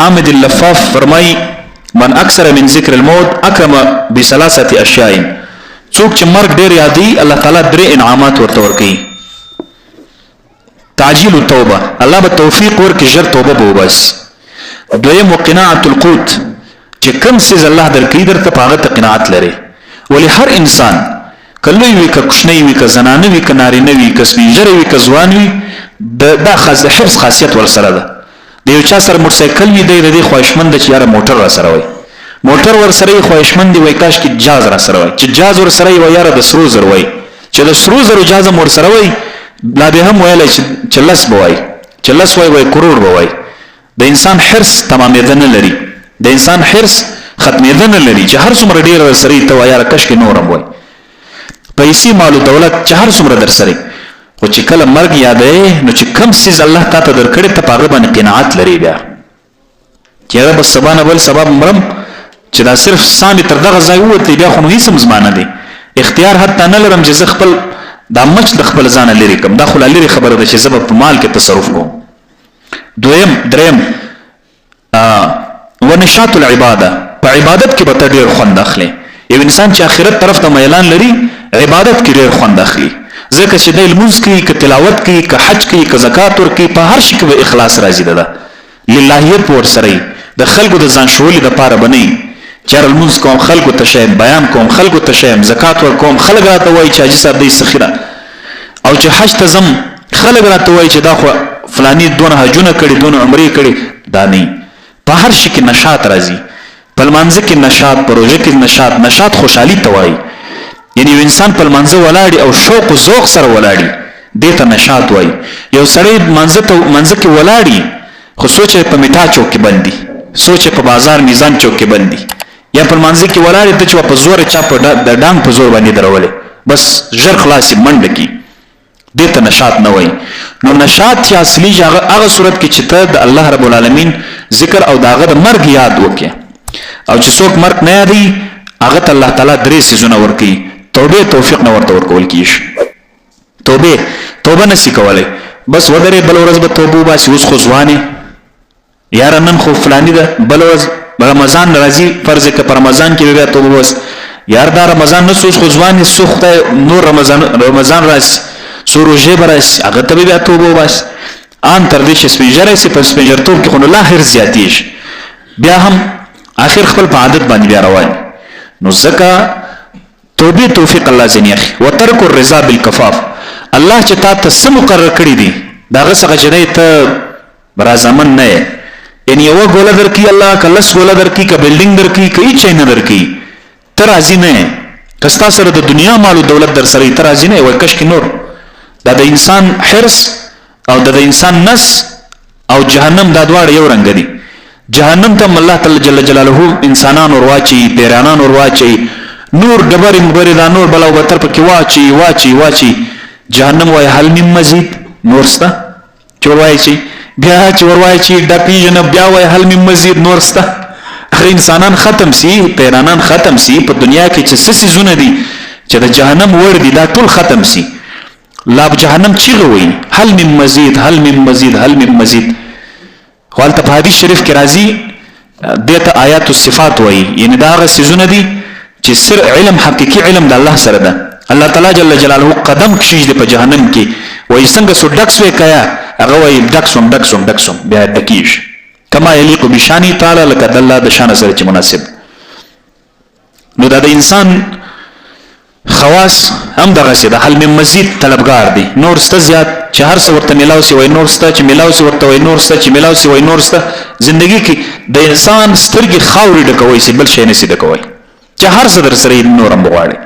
حامد اللفاف فرمای من اکثر من ذکر الموت اکرم بثلاثه اشیاء څوک چې مرګ ډیر یادي الله تعالی درې انعامات ورته ورکړي تعجیل التوبه الله به توفیق ورکړي ژر توبه به وباس دویم وقناعه القوت چې کوم څه الله درکړي درته پاغه ته قناعت لري ولی هر انسان کله وی ک کوشنی وی ک زنانه وی ک نارینه وی ک سپینجر وی ک ځوان وی دا حفظ خاصیت ور سره ده د یو چا سره موټرسایکل وی دی خواهشمند چې یاره موټر را سره وای موټر ور سره خواهشمند دی وای کاش کې جاز را سره وای چې جاز ور سره وای یاره د سرو زر وای چې د سرو زر جاز ور سره وای لا به هم ویل چې لس بوای چې لس وای کروڑ بوای د انسان حرص تمامېدن لري د انسان حرص ختمېدن لري چې هر څومره ډیر ور سره ته وای یاره کاش کې نورم وای پیسې مال او دولت چې هر څومره در سره خو چې کله مرګ یادې نو چې کم سیز الله تعالی درکړي ته پاغه باندې قناعت لري بیا چې رب سبحانه ول سبب مرم چې دا صرف سامي تر دغه ځای وته بیا خو هیڅ مزمانه دي اختیار حتی نه لرم چې خپل دا مچ د خپل ځان لري کوم دا خو لري خبره ده چې سبب په مال کې تصرف کوم دریم ونشاط العباده په عبادت کې به ډیر خوند اخلي یو انسان چې آخرت طرف ته میلان لري عبادت کې ډیر خوند اخلي ځکه چې د المنز کې ک تلاوت کې ک حج کې ک زکات ور کې په هر شي کې اخلاص راځي ده للهیت ور سره د خلکو د ځان شولې د پاره بنئ چر المنز کوم خلکو ته شاید بیان کوم خلکو ته شاید زکات ور کوم خلک راته وای چې حاجی صاحب دې سخیره او چې حج ته زم خلک راته وای چې دا خو فلانی دونه حجونه کړي دونه عمرې کړي دا نه په هر شي کې نشاط راځي په منځ کې نشاط پروژه کې نشاط خوشحالي توای یعنی یو انسان په منځ ولاړی او شوق او ذوق سره ولاړی دته نشاط وای یو سړی منځ کې ولاړی خو سوچ په میټا چوک کې بندي سوچ په بازار میزان چوک کې بندي یا په منځ کې ولاړی ته چې په زور چا په د ډانګ په زور باندې درولې بس ژر خلاصي منډه کی دته نشاط نه وای نو نشاط چې اصلي هغه صورت کې چې ته د الله رب العالمین ذکر او داغه د مرګ یاد وکې او چې څوک مرګ نه یادي هغه ته الله تعالی درې سيزونه ورکي توبه توفیق نه ورته ورکول کیږي توبه نسی کولای بس ودره بل ورځ به توبه باسي اوس خو ځواني یار نن خو فلانی ده بل ورځ رمضان راځي فرض ک پر رمضان کې بیا توبه بس یار دا رمضان نه سوس خو ځواني سوخته نور رمضان راځي سوروجه برس هغه ته بیا توبه بس ان تر دې چې سپیجره سي په سپیجرتوب کې خو نه لاخر زیاتیش بیا هم اخر خپل په عادت باندې بیا روان نو زکه توبه توفیق الله زنیخ وترک الرضا بالکفاف الله چې تا ته سم مقرر کړی دي داغه څنګه جنې ته برازمن نه یعنی یو ګول درکې الله کلس ګول درکې ک بلډینګ درکې کای چي نه درکې تر ازي نه کستا سره د دنیا مال او دولت در سره تر ازي نه وای کش کې نور دا د انسان حرص او د انسان نس او جهنم دا دواړه یو رنگ دي جهنم ته الله تعالی جل جلاله انسانان اور واچي پیرانان اور واچي نور دبر مبردا نور بلاو بتر پکې واچي جهنم وای حل من مزید نورستا چوروای چی بیا چوروای چی ډپی جن بیا وای حل من مزید نورستا اخر انسانان ختم سي پیرانان ختم سي په دنیا کې چې سسي زونه دي چې د جهنم ور دي دا ټول ختم سي لا جهنم چیغه وای حل من مزید خپل ته حدیث شریف کې راځي دته آیات الصفات وای یعنی دا غ سيزونه دي چې سر علم حقيقي علم د الله سره ده الله تعالی جل جلاله قدم کشیج دی په جهنم کې وای څنګه سو ډکس وکیا هغه وای ډکسوم بیا دکیش کما یلیق بشانی تعالی لکه د الله د شان سره چې مناسب نو دا د انسان خواص هم دغه څه د حل من مزید طلبگار دي نور ست زیات چې هر څه ورته ملاوي وای نور ست چې ملاوي ورته وای نور ست چې ملاوي وای نور ست ژوندۍ کې د انسان سترګې خاورې ډکوي چې بل شي نه سي ډکوي چې هر څه در سره نورم بغواړي